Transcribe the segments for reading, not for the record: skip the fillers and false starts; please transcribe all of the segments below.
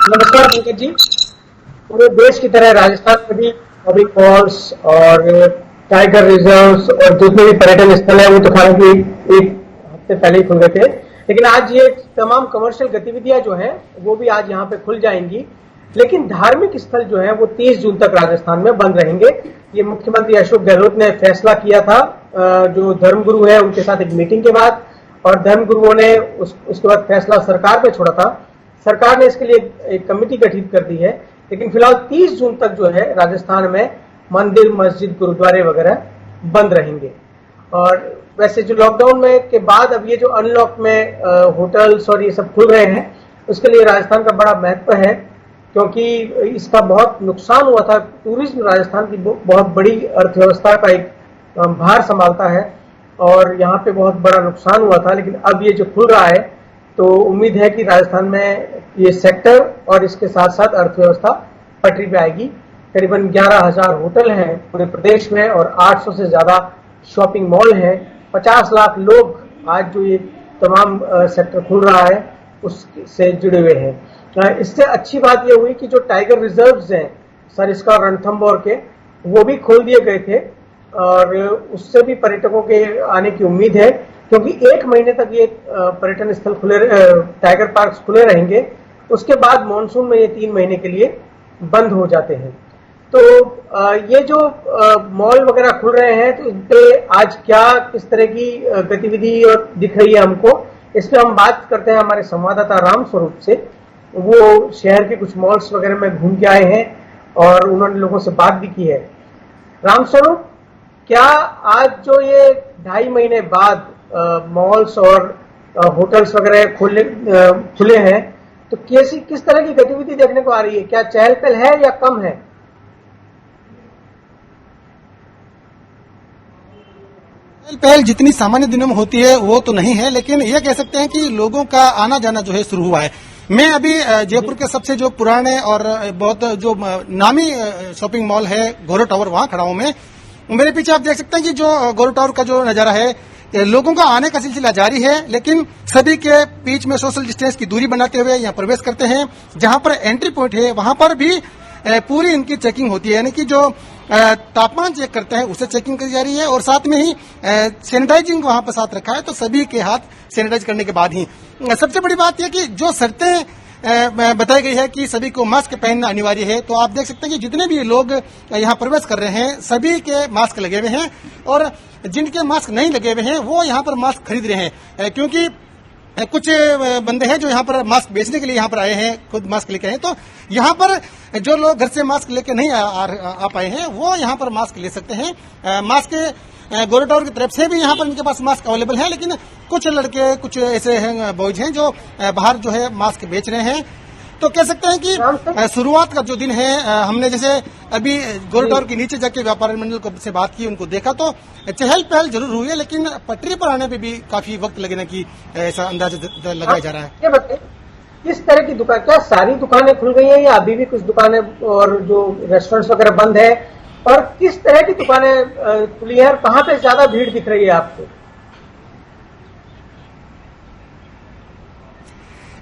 नमस्कार पंकज जी। पूरे देश की तरह राजस्थान में भी पब्लिक मॉल्स और टाइगर रिजर्व्स और जितने भी पर्यटन स्थल है वो तो हालांकि एक हफ्ते पहले ही खुल गए थे, लेकिन आज ये तमाम कमर्शियल गतिविधियां जो है वो भी आज यहाँ पे खुल जाएंगी। लेकिन धार्मिक स्थल जो है वो 30 जून तक राजस्थान में बंद रहेंगे। ये मुख्यमंत्री अशोक गहलोत ने फैसला किया था जो धर्मगुरु है उनके साथ एक मीटिंग के बाद, और धर्मगुरुओं ने उसके बाद फैसला सरकार पे छोड़ा था। सरकार ने इसके लिए एक कमेटी गठित कर दी है, लेकिन फिलहाल 30 जून तक जो है राजस्थान में मंदिर, मस्जिद, गुरुद्वारे वगैरह बंद रहेंगे। और वैसे जो लॉकडाउन में के बाद अब ये जो अनलॉक में होटल्स और ये सब खुल रहे हैं, उसके लिए राजस्थान का बड़ा महत्व है, क्योंकि इसका बहुत नुकसान हुआ था। टूरिज्म राजस्थान की बहुत बड़ी अर्थव्यवस्था का एक भार संभालता है और यहाँ पे बहुत बड़ा नुकसान हुआ था। लेकिन अब ये जो खुल रहा है तो उम्मीद है कि राजस्थान में ये सेक्टर और इसके साथ साथ अर्थव्यवस्था पटरी पे आएगी। करीबन 11,000 होटल हैं पूरे प्रदेश में और 800 से ज्यादा शॉपिंग मॉल हैं। 50 लाख लोग आज जो ये तमाम सेक्टर खुल रहा है उससे जुड़े हुए हैं। इससे अच्छी बात ये हुई कि जो टाइगर रिजर्व्स हैं सरिस्का, रणथंभौर के, वो भी खोल दिए गए थे और उससे भी पर्यटकों के आने की उम्मीद है, क्योंकि 1 महीने तक ये पर्यटन स्थल खुले, टाइगर पार्क खुले रहेंगे। उसके बाद मानसून में ये 3 महीने के लिए बंद हो जाते हैं। तो ये जो मॉल वगैरह खुल रहे हैं तो इन पे आज क्या किस तरह की गतिविधि और दिख रही है हमको, इस पे हम बात करते हैं हमारे संवाददाता राम स्वरूप से। वो शहर के कुछ मॉल्स वगैरह में घूम के आए हैं और उन्होंने लोगों से बात भी की है। राम स्वरूप, क्या आज जो ये 2.5 महीने बाद मॉल्स और होटल्स वगैरह खुले हैं तो किस तरह की गतिविधि देखने को आ रही है? क्या चहल पहल है या कम है? चहल पहल जितनी सामान्य दिनों में होती है वो तो नहीं है, लेकिन यह कह सकते हैं कि लोगों का आना जाना जो है शुरू हुआ है। मैं अभी जयपुर के सबसे जो पुराने और बहुत जो नामी शॉपिंग मॉल है गौरव टावर, वहां खड़ा हूं मैं। मेरे पीछे आप देख सकते हैं कि जो गौरव टावर का जो नजारा है, लोगों का आने का सिलसिला जारी है, लेकिन सभी के बीच में सोशल डिस्टेंस की दूरी बनाते हुए यहाँ प्रवेश करते हैं। जहां पर एंट्री पॉइंट है वहां पर भी पूरी इनकी चेकिंग होती है, यानी कि जो तापमान चेक करते हैं उससे चेकिंग की जा रही है और साथ में ही सैनिटाइजिंग वहां पर साथ रखा है, तो सभी के हाथ सैनिटाइज करने के बाद ही। सबसे बड़ी बात यह कि जो शर्तें बताई गई है कि सभी को मास्क पहनना अनिवार्य है, तो आप देख सकते हैं कि जितने भी लोग यहाँ प्रवेश कर रहे हैं सभी के मास्क लगे हुए हैं और जिनके मास्क नहीं लगे हुए हैं वो यहाँ पर मास्क खरीद रहे हैं, क्योंकि कुछ बंदे हैं जो यहाँ पर मास्क बेचने के लिए यहाँ पर आए हैं, खुद मास्क लेके आए। तो यहाँ पर जो लोग घर से मास्क लेके नहीं आ पाए हैं वो यहाँ पर मास्क ले सकते हैं। मास्क गौरव टावर की तरफ से भी यहाँ पर इनके पास मास्क अवेलेबल है, लेकिन कुछ लड़के, कुछ ऐसे बॉयज हैं जो बाहर जो है मास्क बेच रहे हैं। तो कह सकते हैं कि शुरुआत का जो दिन है, हमने जैसे अभी गौरव टावर के नीचे जाके व्यापार मंडल को से बात की, उनको देखा तो चहल पहल जरूर हुई है, लेकिन पटरी पर आने पे भी काफी वक्त लगने की ऐसा अंदाजा लगाया जा रहा है। ये बताइए, किस तरह की दुकान, क्या सारी दुकानें खुल गई हैं या अभी भी कुछ दुकानें और जो रेस्टोरेंट्स वगैरह बंद है, और किस तरह की दुकानें खुली है और कहाँ पे ज्यादा भीड़ दिख रही है आपको?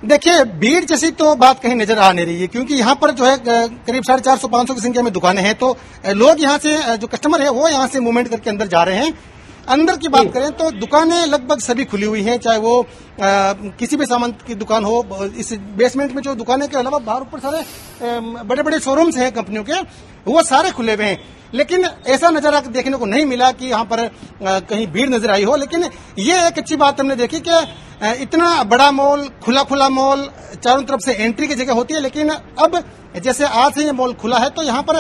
देखिए, भीड़ जैसी तो बात कहीं नजर आ नहीं रही है, क्योंकि यहाँ पर जो है करीब 450-500 की संख्या में दुकानें हैं, तो लोग यहाँ से जो कस्टमर है वो यहाँ से मूवमेंट करके अंदर जा रहे हैं। अंदर की बात करें तो दुकानें लगभग सभी खुली हुई हैं, चाहे वो किसी भी सामान की दुकान हो। इस बेसमेंट में जो दुकानें के अलावा बाहर ऊपर सारे बड़े बड़े शोरूम्स हैं कंपनियों के, वो सारे खुले हुए हैं। लेकिन ऐसा नजारा देखने को नहीं मिला कि यहाँ पर कहीं भीड़ नजर आई हो। लेकिन ये एक अच्छी बात हमने देखी कि इतना बड़ा मॉल, खुला मॉल, चारों तरफ से एंट्री की जगह होती है, लेकिन अब जैसे आज से ये मॉल खुला है तो यहाँ पर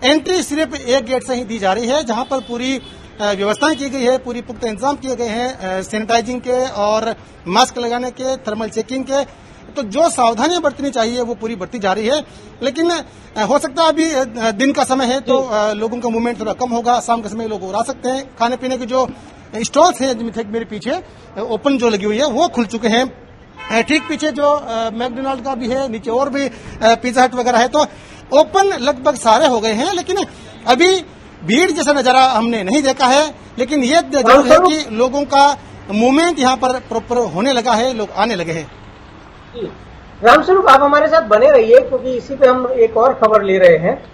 एंट्री सिर्फ एक गेट से ही दी जा रही है, जहाँ पर पूरी व्यवस्थाएं की गई है, पूरी पुख्ता इंतजाम किए गए हैं सैनिटाइजिंग के और मास्क लगाने के, थर्मल चेकिंग के। तो जो सावधानियां बरतनी चाहिए वो पूरी बरती जा रही है। लेकिन हो सकता है अभी दिन का समय है तो लोगों का मूवमेंट थोड़ा कम होगा, शाम के समय लोग और आ सकते हैं। खाने पीने के जो स्टॉल्स हैं मेरे पीछे ओपन जो लगी हुई है वो खुल चुके हैं। ठीक पीछे जो मैकडोनाल्ड का भी है, नीचे और भी पिज्जा हट वगैरह है, तो ओपन लगभग सारे हो गए हैं। लेकिन अभी भीड़ जैसा नजारा हमने नहीं देखा है, लेकिन ये जरूर है कि लोगों का मूवमेंट यहाँ पर प्रॉपर होने लगा है, लोग आने लगे हैं। रामस्वरूप, आप हमारे साथ बने रहिए, क्योंकि इसी पे हम एक और खबर ले रहे हैं।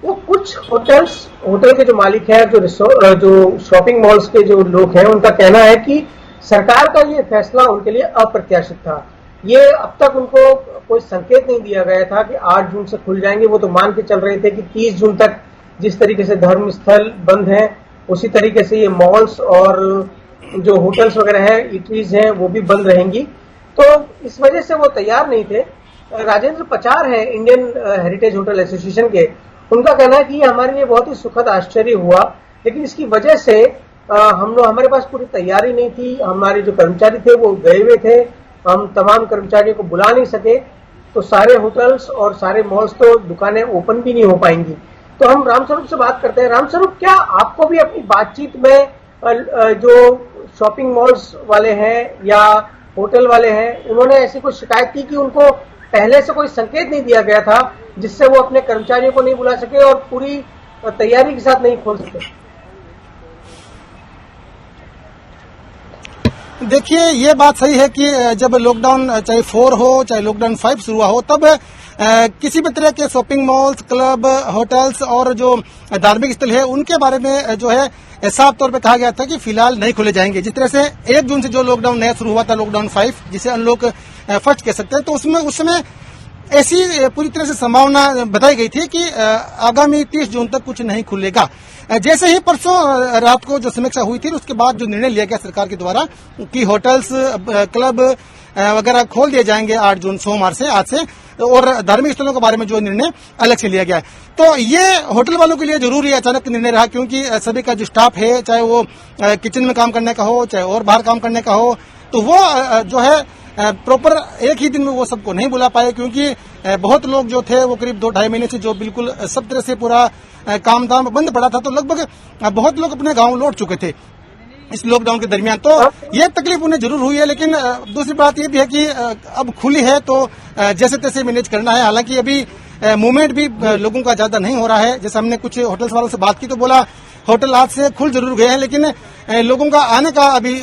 वो कुछ होटल के जो मालिक हैं, जो शॉपिंग मॉल्स के जो लोग हैं, उनका कहना है कि सरकार का ये फैसला उनके लिए अप्रत्याशित था। ये अब तक उनको कोई संकेत नहीं दिया गया था कि 8 जून से खुल जाएंगे। वो तो मान के चल रहे थे कि 30 जून तक जिस तरीके से धर्म स्थल बंद है, उसी तरीके से ये मॉल्स और जो होटल्स वगैरह हैं, ईटरीज हैं, वो भी बंद रहेंगी। तो इस वजह से वो तैयार नहीं थे। राजेंद्र पचार है इंडियन हेरिटेज होटल एसोसिएशन के, उनका कहना है कि हमारे लिए बहुत ही सुखद आश्चर्य हुआ, लेकिन इसकी वजह से हमारे पास पूरी तैयारी नहीं थी। हमारे जो कर्मचारी थे वो गए हुए थे, हम तमाम कर्मचारियों को बुला नहीं सके, तो सारे होटल्स और सारे मॉल्स तो दुकानें ओपन भी नहीं हो पाएंगी। तो हम रामस्वरूप से बात करते हैं। रामस्वरूप, क्या आपको भी अपनी बातचीत में जो शॉपिंग मॉल्स वाले हैं या होटल वाले हैं, उन्होंने ऐसी कोई शिकायत की कि उनको पहले से कोई संकेत नहीं दिया गया था जिससे वो अपने कर्मचारियों को नहीं बुला सके और पूरी तैयारी के साथ नहीं खोल सके? देखिए, ये बात सही है कि जब लॉकडाउन चाहे 4 हो चाहे लॉकडाउन 5 शुरू हो, तब किसी भी तरह के शॉपिंग मॉल्स, क्लब, होटल्स और जो धार्मिक स्थल है, उनके बारे में जो है साफ तौर पे कहा गया था कि फिलहाल नहीं खोले जाएंगे। जिस तरह से 1 जून से जो लॉकडाउन नया शुरू हुआ था, लॉकडाउन 5, जिसे अनलॉक फर्स्ट कह सकते हैं, तो उसमें उस समय ऐसी पूरी तरह से संभावना बताई गई थी कि आगामी 30 जून तक कुछ नहीं खुलेगा। जैसे ही परसों रात को जो समीक्षा हुई थी, उसके बाद जो निर्णय लिया गया सरकार के द्वारा कि होटल्स, क्लब वगैरह खोल दिए जाएंगे 8 जून सोमवार से, आज से, और धार्मिक स्थलों के बारे में जो निर्णय अलग से लिया गया है, तो ये होटल वालों के लिए जरूरी अचानक निर्णय रहा, क्योंकि सभी का जो स्टाफ है, चाहे वो किचन में काम करने का हो, चाहे और बाहर काम करने का हो, तो वो जो है प्रॉपर एक ही दिन में वो सबको नहीं बुला पाए, क्योंकि बहुत लोग जो थे वो करीब 2-2.5 महीने से जो बिल्कुल सब तरह से पूरा काम धाम बंद पड़ा था, तो लगभग बहुत लोग अपने गांव लौट चुके थे इस लॉकडाउन के दरमियान। तो ये तकलीफ उन्हें जरूर हुई है, लेकिन दूसरी बात ये भी है कि अब खुली है तो जैसे तैसे मैनेज करना है। हालांकि अभी मूवमेंट भी लोगों का ज्यादा नहीं हो रहा है। जैसे हमने कुछ होटल्स वालों से बात की तो बोला होटल आज से खुल जरूर गए हैं, लेकिन लोगों का आने का अभी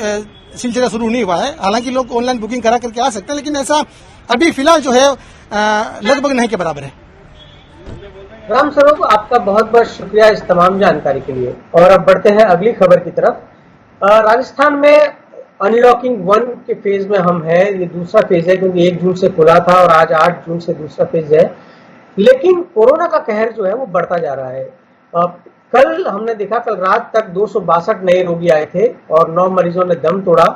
सिलसिला शुरू नहीं हुआ है। हालांकि लोग ऑनलाइन बुकिंग करा करके आ सकते हैं, लेकिन ऐसा अभी फिलहाल जो है लगभग नहीं के बराबर है। रामस्वरूप, आपका बहुत बहुत शुक्रिया इस तमाम जानकारी के लिए। और अब बढ़ते हैं अगली खबर की तरफ। राजस्थान में अनलॉकिंग 1 के फेज में हम हैं। ये दूसरा फेज है, क्योंकि 1 जून से खुला था और आज 8 जून से दूसरा फेज है। लेकिन कोरोना का कहर जो है वो बढ़ता जा रहा है। कल हमने देखा, कल रात तक 262 नए रोगी आए थे और 9 मरीजों ने दम तोड़ा।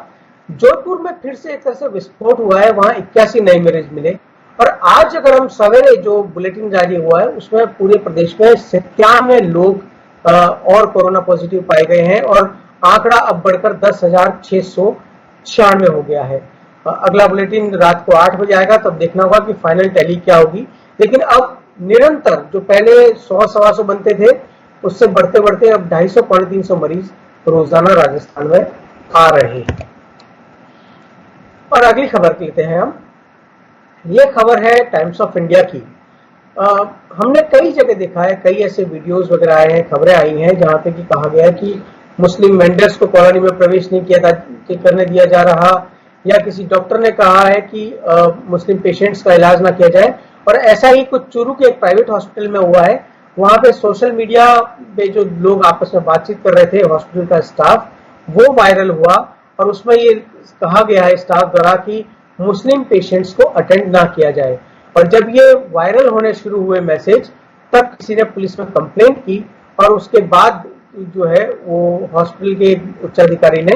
जोधपुर में फिर से एक तरह से विस्फोट हुआ है, वहां 81 नए मरीज मिले। और आज अगर हम सवेरे जो बुलेटिन जारी हुआ है, उसमें पूरे प्रदेश में 97 लोग और कोरोना पॉजिटिव पाए गए हैं और आंकड़ा अब बढ़कर 10,696 हो गया है। अगला बुलेटिन रात को 8 बजे आएगा, तब देखना होगा कि फाइनल टैली क्या होगी। लेकिन अब निरंतर जो पहले 100-125 बनते थे, उससे बढ़ते बढ़ते अब 250-300 मरीज रोजाना राजस्थान में आ रहे हैं। और अगली खबर लेते हैं हम। ये खबर है टाइम्स ऑफ इंडिया की। हमने कई जगह देखा है, कई ऐसे वीडियोस वगैरह आए हैं, खबरें आई हैं, जहां पे कि कहा गया है कि मुस्लिम वेंडर्स को कॉलोनी में प्रवेश नहीं करने दिया जा रहा, या किसी डॉक्टर ने कहा है कि मुस्लिम पेशेंट्स का इलाज ना किया जाए। और ऐसा ही कुछ चूरू के एक प्राइवेट हॉस्पिटल में हुआ है। वहां पे सोशल मीडिया पे जो लोग आपस में बातचीत कर रहे थे, हॉस्पिटल का स्टाफ, वो वायरल हुआ और उसमें ये कहा गया है स्टाफ द्वारा कि मुस्लिम पेशेंट्स को अटेंड ना किया जाए। और जब ये वायरल होने शुरू हुए मैसेज, तब किसी ने पुलिस में कंप्लेंट की और उसके बाद जो है वो हॉस्पिटल के उच्चाधिकारी ने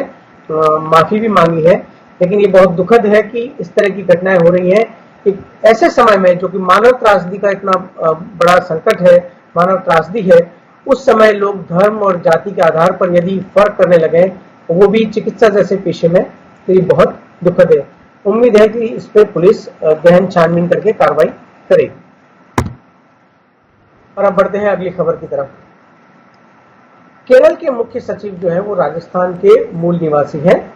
माफी भी मांगी है। लेकिन ये बहुत दुखद है कि इस तरह की घटनाएं हो रही हैं कि ऐसे समय में, जो कि मानव त्रासदी का इतना बड़ा संकट है, मानव त्रासदी है, उस समय लोग धर्म और जाति के आधार पर यदि फर्क करने लगे, वो भी चिकित्सा जैसे पेशे में, तो ये बहुत दुखद है। उम्मीद है कि इस पे पुलिस गहन छानबीन करके कार्रवाई करेगी। और अब बढ़ते हैं अगली खबर की तरफ। केरल के मुख्य सचिव जो है वो राजस्थान के मूल निवासी हैं,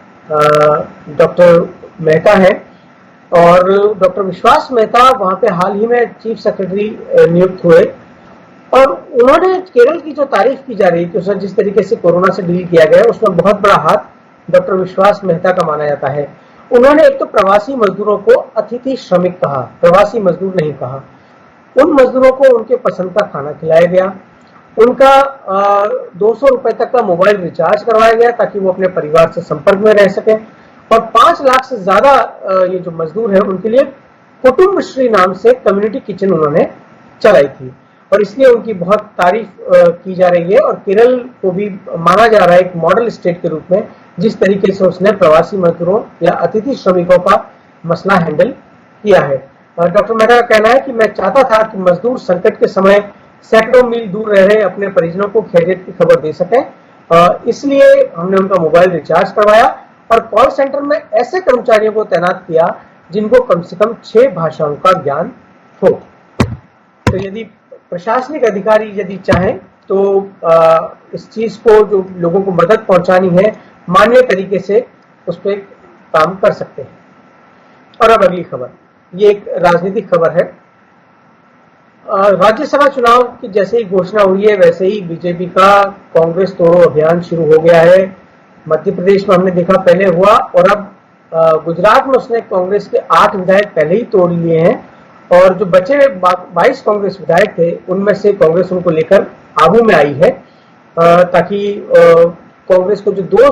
डॉक्टर मेहता है। और डॉक्टर विश्वास मेहता वहां पे हाल ही में चीफ सेक्रेटरी नियुक्त हुए और उन्होंने केरल की जो तारीफ की जा रही है कि उसने जिस तरीके से कोरोना से डील किया गया, उसमें बहुत बड़ा हाथ डॉक्टर विश्वास मेहता का माना जाता है। उन्होंने एक तो प्रवासी मजदूरों को अतिथि श्रमिक कहा, प्रवासी मजदूर नहीं कहा। उन मजदूरों को उनके पसंद का खाना खिलाया गया, उनका 200 रुपए तक का मोबाइल रिचार्ज करवाया गया ताकि वो अपने परिवार से संपर्क में रह सके, और 5 लाख से ज्यादा ये जो मजदूर है उनके लिए कुटुंबश्री नाम से कम्युनिटी किचन उन्होंने चलाई थी, और इसलिए उनकी बहुत तारीफ की जा रही है। और केरल को भी माना जा रहा है एक मॉडल स्टेट के रूप में, जिस तरीके से उसने प्रवासी मजदूरों या अतिथि श्रमिकों का मसला हैंडल किया है। डॉक्टर मेहता का कहना है कि मैं चाहता था कि मजदूर संकट के समय सैकड़ों मील दूर रह रहे अपने परिजनों को खैरियत की खबर दे सके, इसलिए हमने उनका मोबाइल रिचार्ज करवाया और कॉल सेंटर में ऐसे कर्मचारियों को तैनात किया जिनको कम से कम 6 भाषाओं का ज्ञान हो। तो यदि प्रशासनिक अधिकारी यदि चाहें तो इस चीज को, जो लोगों को मदद पहुंचानी है, मानवीय तरीके से उस पर काम कर सकते हैं। और अब अगली खबर, ये एक राजनीतिक खबर है। राज्यसभा चुनाव की जैसे ही घोषणा हुई है वैसे ही बीजेपी का कांग्रेस तोड़ो अभियान शुरू हो गया है। मध्य प्रदेश में हमने देखा पहले हुआ, और अब गुजरात में उसने कांग्रेस के 8 विधायक पहले ही तोड़ लिए हैं, और जो बचे 22 कांग्रेस विधायक थे उनमें से कांग्रेस उनको लेकर आगू में आई है, ताकि कांग्रेस को जो 2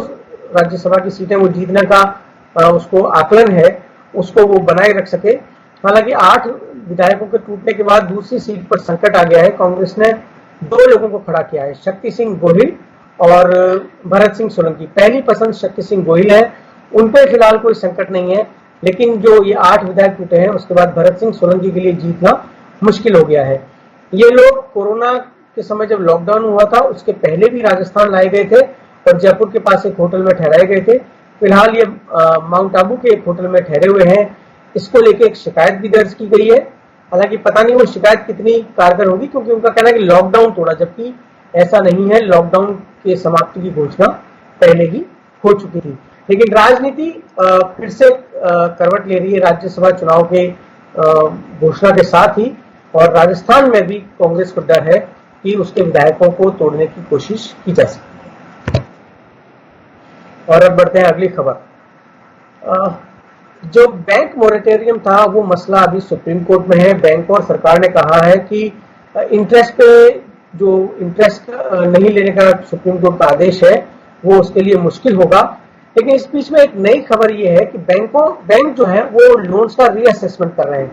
राज्यसभा की सीटें वो जीतने का उसको आकलन है उसको वो बनाए रख सके। हालांकि 8 विधायकों के टूटने के बाद दूसरी सीट पर संकट आ गया है। कांग्रेस ने 2 लोगों को खड़ा किया है, शक्ति सिंह गोहिल और भरत सिंह सोलंकी। पहली पसंद शक्ति सिंह गोहिल है, उन पर फिलहाल कोई संकट नहीं है, लेकिन जो ये 8 विधायक टूटे हैं उसके बाद भरत सिंह सोलंकी के लिए जीतना मुश्किल हो गया है। ये लोग कोरोना के समय जब लॉकडाउन हुआ था उसके पहले भी राजस्थान लाए गए थे और जयपुर के पास एक होटल में ठहराए गए थे। फिलहाल ये माउंट आबू के एक होटल में ठहरे हुए हैं। इसको लेके एक शिकायत भी दर्ज की गई है। हालांकि पता नहीं वो शिकायत कितनी कारगर होगी, क्योंकि उनका कहना है कि लॉकडाउन तोड़ा, जबकि ऐसा नहीं है। लॉकडाउन के समाप्ति की घोषणा पहले ही हो चुकी थी। लेकिन राजनीति फिर से करवट ले रही है राज्यसभा चुनाव के घोषणा के साथ ही, और राजस्थान में भी कांग्रेस को डर है कि उसके विधायकों को तोड़ने की कोशिश की जा सकती है। और अब बढ़ते हैं अगली खबर। जो बैंक मोरेटोरियम था वो मसला अभी सुप्रीम कोर्ट में है। बैंक और सरकार ने कहा है कि इंटरेस्ट पे जो इंटरेस्ट नहीं लेने का सुप्रीम कोर्ट का आदेश है वो उसके लिए मुश्किल होगा। लेकिन इस बीच में एक नई खबर ये है कि बैंक जो है वो लोन्स का रीअसेसमेंट कर रहे हैं,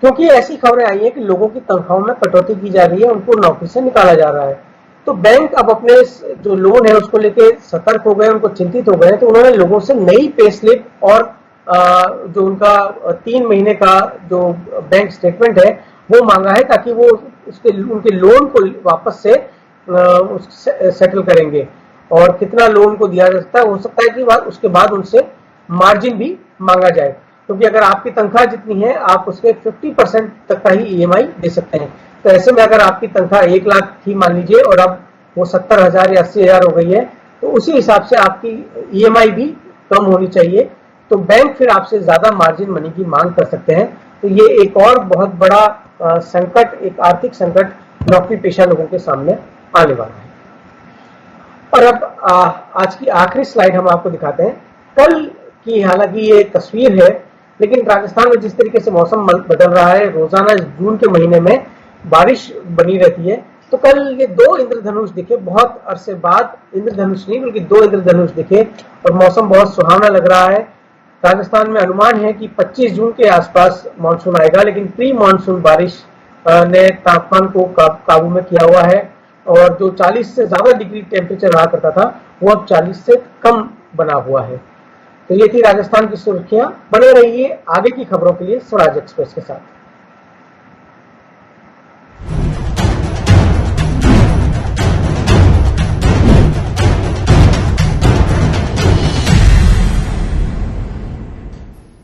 क्योंकि ऐसी खबरें आई हैं कि लोगों की तनख्वाहों में कटौती की जा रही है, उनको नौकरी से निकाला जा रहा है। तो बैंक अब अपने जो लोन है उसको लेके सतर्क हो गए, उनको चिंतित हो गए। तो उन्होंने लोगों से नई पे स्लिप और जो उनका 3 महीने का जो बैंक स्टेटमेंट है वो मांगा है, ताकि वो उनके लोन को वापस से सेटल करेंगे। और कितना लोन को दिया जा सकता है, हो सकता है कि उसके बाद उनसे मार्जिन भी मांगा जाए, क्योंकि अगर आपकी तनख्वाह जितनी है आप उसके 50% तक का ही EMI दे सकते हैं। तो ऐसे में अगर आपकी तनख्वाह 1 लाख थी मान लीजिए और अब वो 70,000 या 80,000 हो गई है, तो उसी हिसाब से आपकी EMI भी कम होनी चाहिए। तो बैंक फिर आपसे ज्यादा मार्जिन मनी की मांग कर सकते हैं। तो ये एक और बहुत बड़ा संकट, एक आर्थिक संकट नौकरी पेशा लोगों के सामने आने वाला है। और अब आज की आखिरी स्लाइड हम आपको दिखाते हैं। कल की हालांकि ये तस्वीर है, लेकिन राजस्थान में जिस तरीके से मौसम बदल रहा है, रोजाना जून के महीने में बारिश बनी रहती है। तो कल ये 2 इंद्रधनुष दिखे, बहुत अरसे बाद इंद्रधनुष नहीं बल्कि 2 इंद्रधनुष दिखे और मौसम बहुत सुहावना लग रहा है। राजस्थान में अनुमान है कि 25 जून के आसपास मानसून आएगा, लेकिन प्री मानसून बारिश ने तापमान को काबू में किया हुआ है, और जो 40 से ज्यादा डिग्री टेम्परेचर रहा करता था वो अब 40 से कम बना हुआ है। तो ये थी राजस्थान की सुर्खियां। बने रहिए आगे की खबरों के लिए स्वराज एक्सप्रेस के साथ।